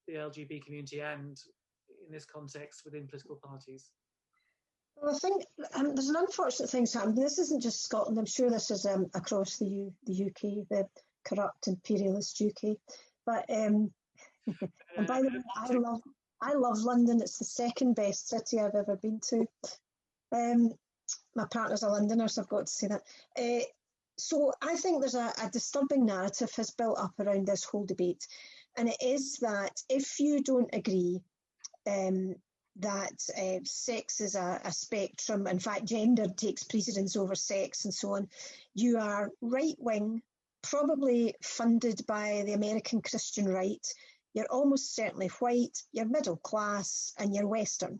the LGB community and in this context within political parties? Well, I think there's an unfortunate thing happening. This isn't just Scotland. I'm sure this is across the UK, the corrupt imperialist UK. But and by the way, I love London. It's the second best city I've ever been to. My partner's a Londoner, so I've got to say that. So I think there's a disturbing narrative has built up around this whole debate, and it is that if you don't agree that sex is a spectrum, in fact gender takes precedence over sex and so on, you are right-wing, probably funded by the American Christian right, you're almost certainly white, you're middle class, and you're Western.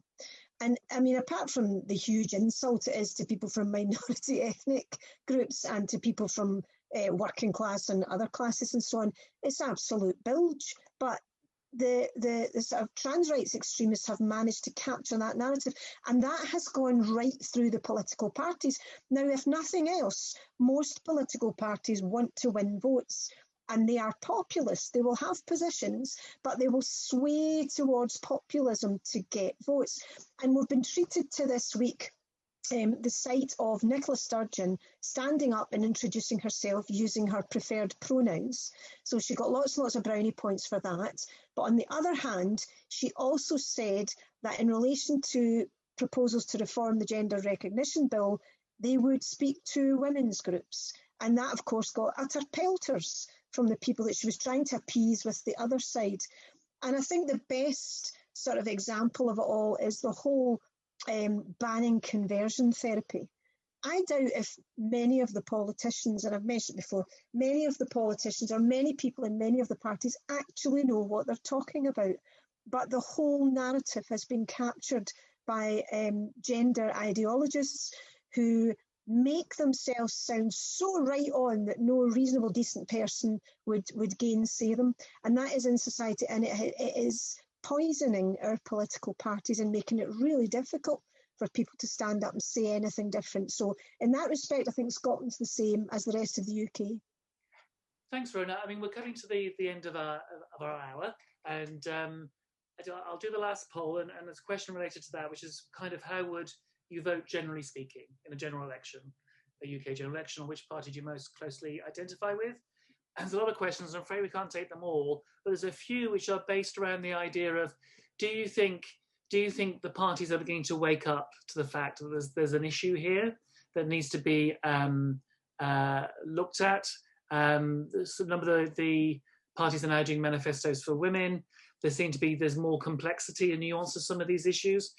And I mean, apart from the huge insult it is to people from minority ethnic groups and to people from working class and other classes and so on, it's absolute bilge. But the sort of trans rights extremists have managed to capture that narrative, and that has gone right through the political parties. Now, if nothing else, most political parties want to win votes, and they are populist. They will have positions, but they will sway towards populism to get votes. And we've been treated to this week the sight of Nicola Sturgeon standing up and introducing herself using her preferred pronouns. So she got lots and lots of brownie points for that. But on the other hand, she also said that in relation to proposals to reform the Gender Recognition Bill, they would speak to women's groups. And that, of course, got utter pelters from the people that she was trying to appease with the other side. And I think the best sort of example of it all is the whole banning conversion therapy. I doubt if many of the politicians, and I've mentioned before, many of the politicians or many people in many of the parties actually know what they're talking about. But the whole narrative has been captured by gender ideologists who make themselves sound so right on that no reasonable, decent person would gainsay them. And that is in society, and it is poisoning our political parties and making it really difficult for people to stand up and say anything different. So in that respect, I think Scotland's the same as the rest of the UK. Thanks, Rona. I mean, we're coming to the end of our hour, and I'll do the last poll, and there's a question related to that, which is kind of how would you vote, generally speaking, in a general election, a UK general election, or which party do you most closely identify with? There's a lot of questions. I'm afraid we can't take them all, but there's a few which are based around the idea of, do you think the parties are beginning to wake up to the fact that there's an issue here that needs to be looked at? A number of the parties are now doing manifestos for women. There's more complexity and nuance to some of these issues.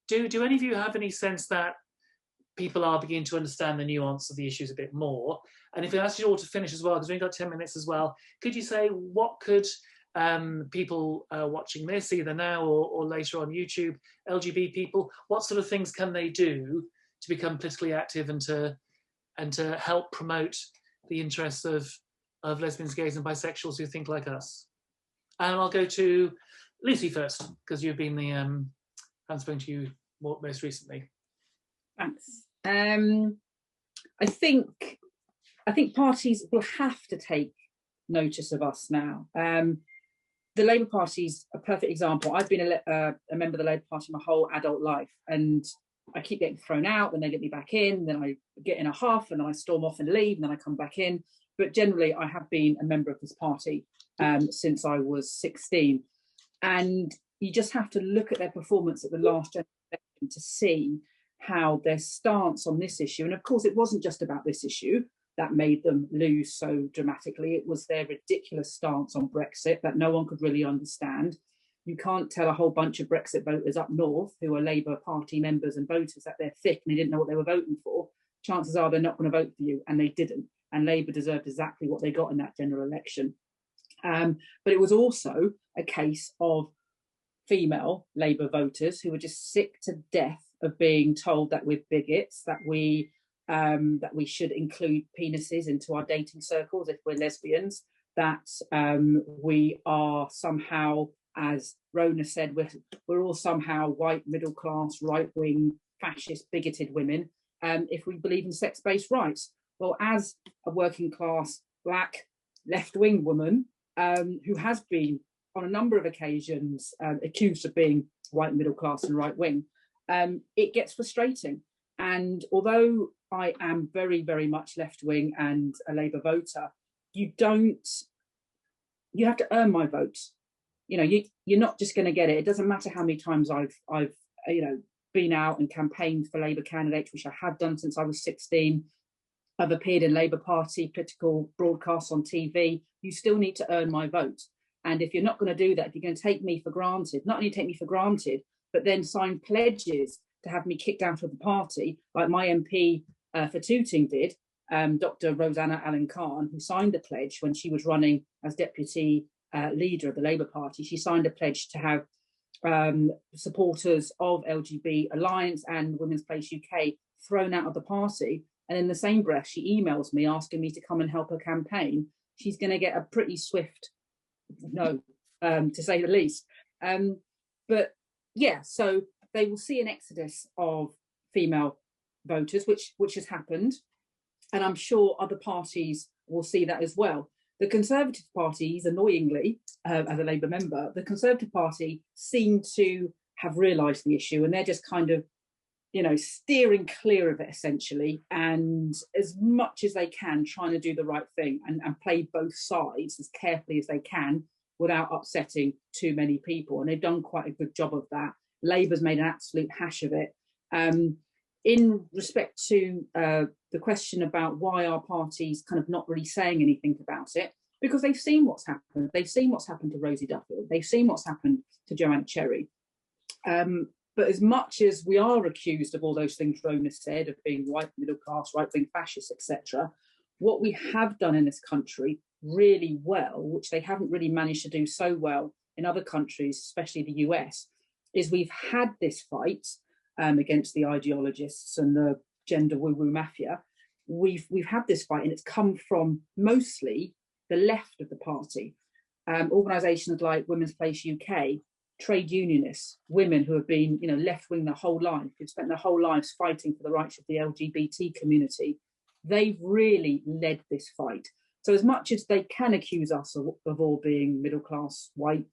Do any of you have any sense that people are beginning to understand the nuance of the issues a bit more? And if I ask you all to finish as well, because we've only got 10 minutes as well, could you say what could people watching this, either now or later on YouTube, LGB people, what sort of things can they do to become politically active and to help promote the interests of lesbians, gays and bisexuals who think like us? And I'll go to Lucy first, because you've been the, I've spoken to you most recently. Thanks. I think parties will have to take notice of us now. The Labour Party's a perfect example. I've been a member of the Labour Party my whole adult life, and I keep getting thrown out, then they let me back in, then I get in a huff, and then I storm off and leave, and then I come back in. But generally, I have been a member of this party since I was 16. And you just have to look at their performance at the last general election to see how their stance on this issue, and of course it wasn't just about this issue that made them lose so dramatically, it was their ridiculous stance on Brexit that no one could really understand. You can't tell a whole bunch of Brexit voters up north who are Labour Party members and voters that they're thick and they didn't know what they were voting for. Chances are they're not going to vote for you, and they didn't, and Labour deserved exactly what they got in that general election. But it was also a case of female Labour voters who were just sick to death of being told that we're bigots, that we should include penises into our dating circles if we're lesbians, that we are somehow, as Rona said, we're all somehow white, middle class, right wing, fascist, bigoted women if we believe in sex-based rights. Well, as a working class, black, left wing woman who has been on a number of occasions accused of being white, middle class and right wing, it gets frustrating. And although I am very, very much left wing and a Labour voter, you have to earn my vote. You know, you're not just going to get it. It doesn't matter how many times I've been out and campaigned for Labour candidates, which I have done since I was 16. I've appeared in Labour Party political broadcasts on TV. You still need to earn my vote. And if you're not going to do that, if you're going to take me for granted, not only take me for granted, but then sign pledges to have me kicked out of the party, like my MP for Tooting did, Dr. Rosanna Allen-Khan, who signed a pledge when she was running as deputy leader of the Labour Party. She signed a pledge to have supporters of LGB Alliance and Women's Place UK thrown out of the party. And in the same breath, she emails me asking me to come and help her campaign. She's going to get a pretty swift no to say the least. But yeah, so they will see an exodus of female voters, which has happened, and I'm sure other parties will see that as well. The Conservative parties, annoyingly, as a Labour member, the Conservative Party seem to have realised the issue, and they're just kind of, steering clear of it essentially, and as much as they can, trying to do the right thing and play both sides as carefully as they can without upsetting too many people. And they've done quite a good job of that. Labour's made an absolute hash of it. In respect to the question about why our party's kind of not really saying anything about it, because they've seen what's happened. They've seen what's happened to Rosie Duffield. They've seen what's happened to Joanna Cherry. But as much as we are accused of all those things Rona said, of being white middle class, right-wing fascists, etc., what we have done in this country really well, which they haven't really managed to do so well in other countries, especially the US, is we've had this fight against the ideologists and the gender woo-woo mafia. We've had this fight, and it's come from mostly the left of the party. Organisations like Women's Place UK, trade unionists, women who have been, left-wing their whole life, who've spent their whole lives fighting for the rights of the LGBT community. They've really led this fight. So as much as they can accuse us of all being middle-class, white,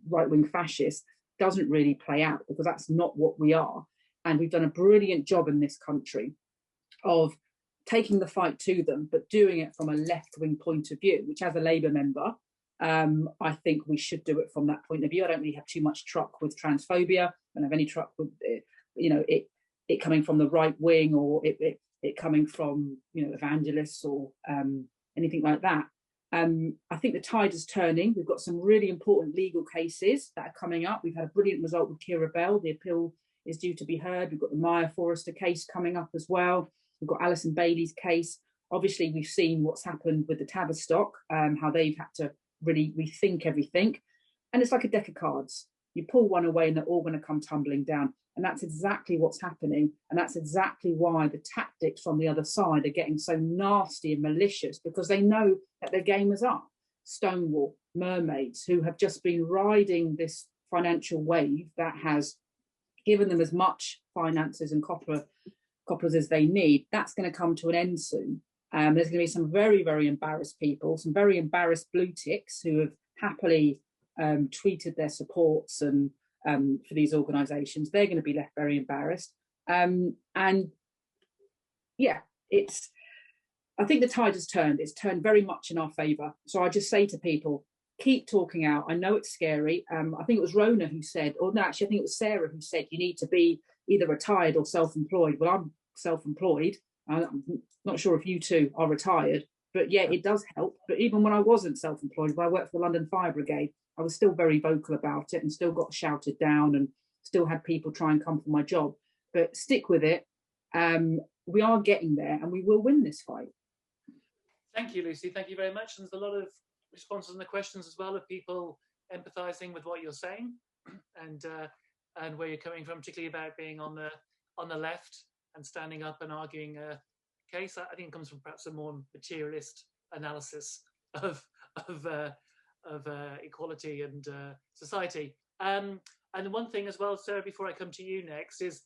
right-wing fascists, doesn't really play out, because that's not what we are. And we've done a brilliant job in this country of taking the fight to them, but doing it from a left-wing point of view, which as a Labour member, I think we should do it from that point of view. I don't really have too much truck with transphobia. I don't have any truck with it coming from the right wing, or it coming from evangelists or anything like that. I think the tide is turning. We've got some really important legal cases that are coming up. We've had a brilliant result with Keira Bell. The appeal is due to be heard. We've got the Maya Forrester case coming up as well. We've got Alison Bailey's case. Obviously, we've seen what's happened with the Tavistock, how they've had to really rethink everything. And it's like a deck of cards. You pull one away and they're all going to come tumbling down. And that's exactly what's happening. And that's exactly why the tactics from the other side are getting so nasty and malicious, because they know that their game is up. Stonewall, mermaids, who have just been riding this financial wave that has given them as much finances and coppers as they need, that's going to come to an end soon. There's going to be some very, very embarrassed people, some very embarrassed blue ticks who have happily tweeted their supports and for these organisations. They're going to be left very embarrassed. And yeah, I think the tide has turned. It's turned very much in our favour. So I just say to people, keep talking out. I know it's scary. I think it was Rona who said, or no, actually, I think it was Sarah who said, you need to be either retired or self-employed. Well, I'm self-employed. I'm not sure if you two are retired, but yeah, it does help. But even when I wasn't self-employed, when I worked for the London Fire Brigade, I was still very vocal about it and still got shouted down and still had people try and come for my job. But stick with it. We are getting there, and we will win this fight. Thank you, Lucy. Thank you very much. And there's a lot of responses and the questions as well of people empathising with what you're saying and where you're coming from, particularly about being on the left and standing up and arguing a case. I think it comes from perhaps a more materialist analysis of equality and society. And one thing as well, Sarah, before I come to you next, is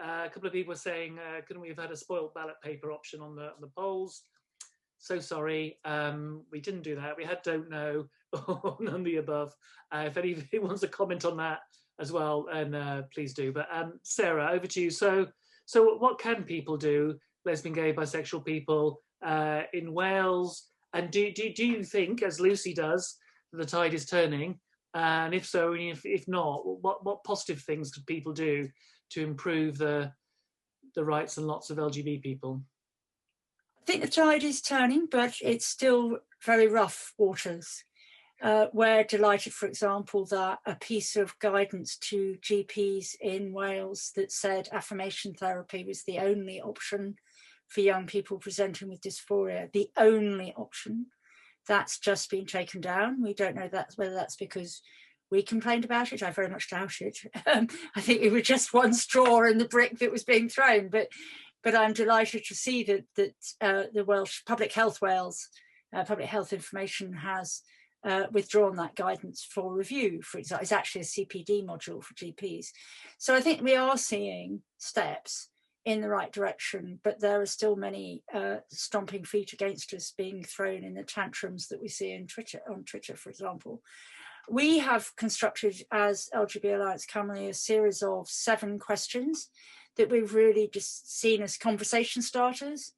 a couple of people were saying, couldn't we have had a spoilt ballot paper option on the polls? So sorry, we didn't do that. We had don't know or none of the above. If anybody wants to comment on that as well, and please do. But Sarah, over to you. So what can people do, lesbian, gay, bisexual people in Wales? And do you think, as Lucy does, the tide is turning? And if so, and if not, what positive things could people do to improve the rights and lots of LGBT people? I think the tide is turning, but it's still very rough waters. We're delighted, for example, that a piece of guidance to GPs in Wales that said affirmation therapy was the only option for young people presenting with dysphoria, the only option, that's just been taken down. We don't know whether that's because we complained about it. I very much doubt it. I think we were just one straw in the brick that was being thrown, but I'm delighted to see that the Welsh Public Health Wales Public Health Information has withdrawn that guidance for review. For example, it's actually a CPD module for GPs. So I think we are seeing steps in the right direction, but there are still many stomping feet against us being thrown in the tantrums that we see on Twitter, for example. We have constructed, as LGB Alliance Cymru, a series of 7 questions that we've really just seen as conversation starters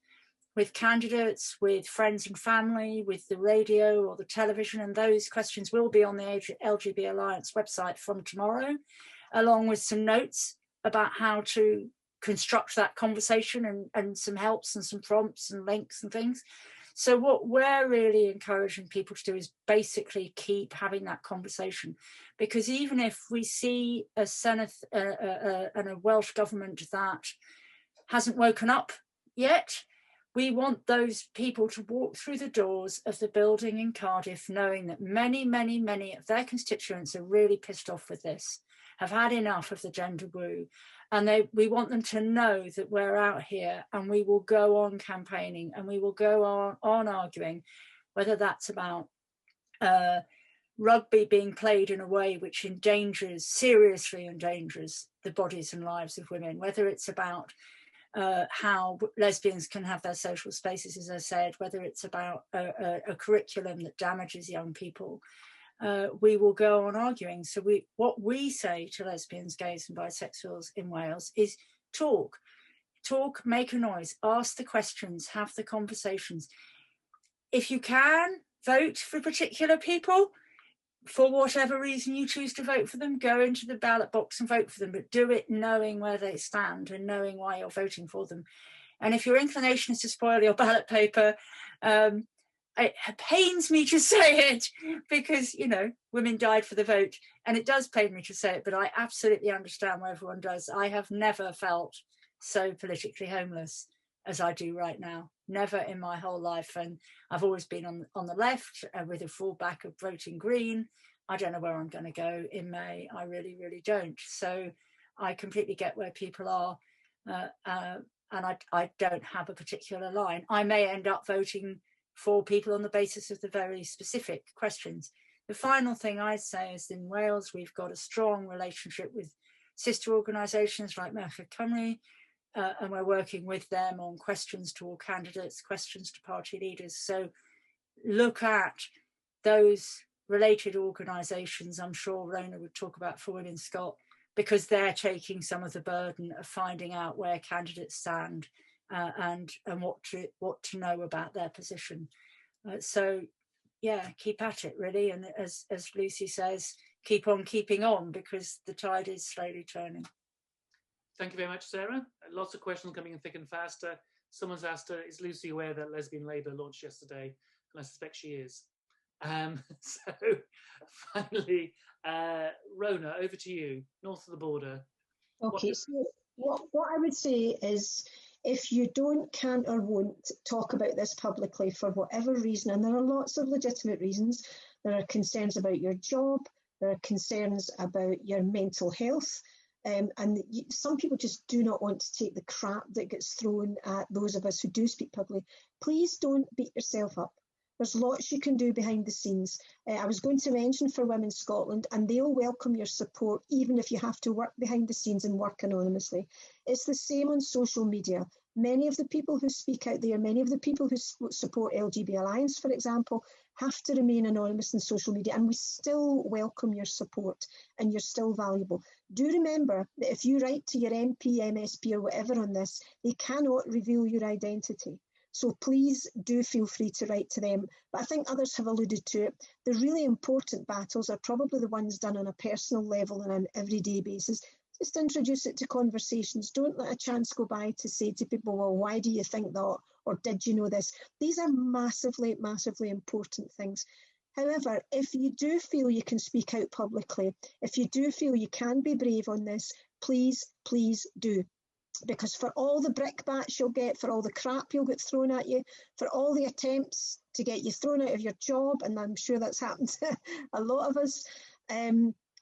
with candidates, with friends and family, with the radio or the television, and those questions will be on the LGB Alliance website from tomorrow, along with some notes about how to construct that conversation and some helps and some prompts and links and things. So what we're really encouraging people to do is basically keep having that conversation, because even if we see a Senate and a Welsh government that hasn't woken up yet, we want those people to walk through the doors of the building in Cardiff knowing that many, many, many of their constituents are really pissed off with this, have had enough of the gender woo. And we want them to know that we're out here and we will go on campaigning and we will go on arguing, whether that's about rugby being played in a way which seriously endangers the bodies and lives of women, whether it's about how lesbians can have their social spaces, as I said, whether it's about a curriculum that damages young people. We will go on arguing. So what we say to lesbians, gays and bisexuals in Wales is talk, make a noise, ask the questions, have the conversations. If you can, vote for particular people. For whatever reason you choose to vote for them, go into the ballot box and vote for them, but do it knowing where they stand and knowing why you're voting for them. And if your inclination is to spoil your ballot paper, it pains me to say it because, you know, women died for the vote, and it does pain me to say it, but I absolutely understand where everyone does. I have never felt so politically homeless as I do right now, never in my whole life. And I've always been on the left with a fallback of voting Green. I don't know where I'm going to go in May. I really, really don't. So I completely get where people are. And I don't have a particular line. I may end up voting for people on the basis of the very specific questions. The final thing I'd say is in Wales, we've got a strong relationship with sister organisations like Merched Cymru, and we're working with them on questions to all candidates, questions to party leaders. So look at those related organisations. I'm sure Rona would talk about For Women Scot, because they're taking some of the burden of finding out where candidates stand and what to know about their position. So yeah, keep at it really. And as Lucy says, keep on keeping on, because the tide is slowly turning. Thank you very much, Sarah. Lots of questions coming in thick and fast. Someone's asked, is Lucy aware that Lesbian Labour launched yesterday? And I suspect she is. So finally, Rona, over to you, north of the border. Okay, so what I would say is, if you can't or won't talk about this publicly for whatever reason, and there are lots of legitimate reasons, there are concerns about your job, there are concerns about your mental health, and some people just do not want to take the crap that gets thrown at those of us who do speak publicly. Please don't beat yourself up. There's lots you can do behind the scenes. I was going to mention For Women Scotland, and they'll welcome your support even if you have to work behind the scenes and work anonymously. It's the same on social media. Many of the people who speak out there, many of the people who support LGB Alliance, for example, have to remain anonymous in social media, and we still welcome your support, and you're still valuable. Do remember that if you write to your MP, MSP or whatever on this, they cannot reveal your identity. So please do feel free to write to them. But I think others have alluded to it. The really important battles are probably the ones done on a personal level and on an everyday basis. Just introduce it to conversations. Don't let a chance go by to say to people, well, why do you think that? Or did you know this? These are massively, massively important things. However, if you do feel you can speak out publicly, if you do feel you can be brave on this, please, please do. Because for all the brickbats you'll get, for all the crap you'll get thrown at you, for all the attempts to get you thrown out of your job, and I'm sure that's happened to a lot of us,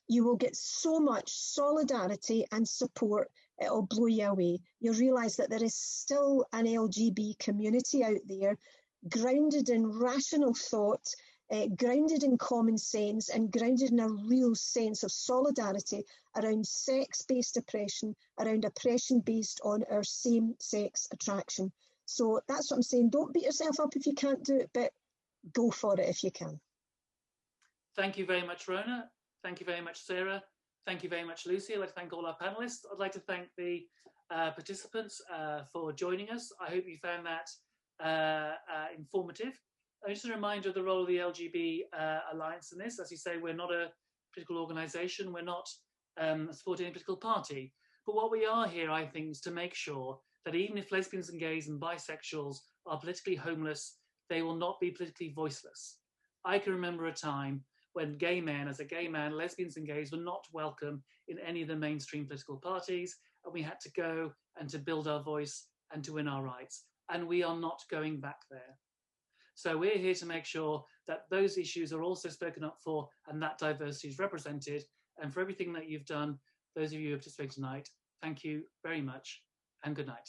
you will get so much solidarity and support, it'll blow you away. You'll realise that there is still an LGB community out there, grounded in rational thought, grounded in common sense and grounded in a real sense of solidarity around sex-based oppression, around oppression based on our same-sex attraction. So that's what I'm saying. Don't beat yourself up if you can't do it, but go for it if you can. Thank you very much, Rona. Thank you very much, Sarah. Thank you very much, Lucy. I'd like to thank all our panelists. I'd like to thank the participants for joining us. I hope you found that informative. Just a reminder of the role of the LGB Alliance in this. As you say, we're not a political organisation. We're not supporting a political party. But what we are here, I think, is to make sure that even if lesbians and gays and bisexuals are politically homeless, they will not be politically voiceless. I can remember a time when gay men, as a gay man, lesbians and gays were not welcome in any of the mainstream political parties, and we had to go and to build our voice and to win our rights. And we are not going back there. So we're here to make sure that those issues are also spoken up for and that diversity is represented. And for everything that you've done, those of you who have participated tonight, thank you very much and good night.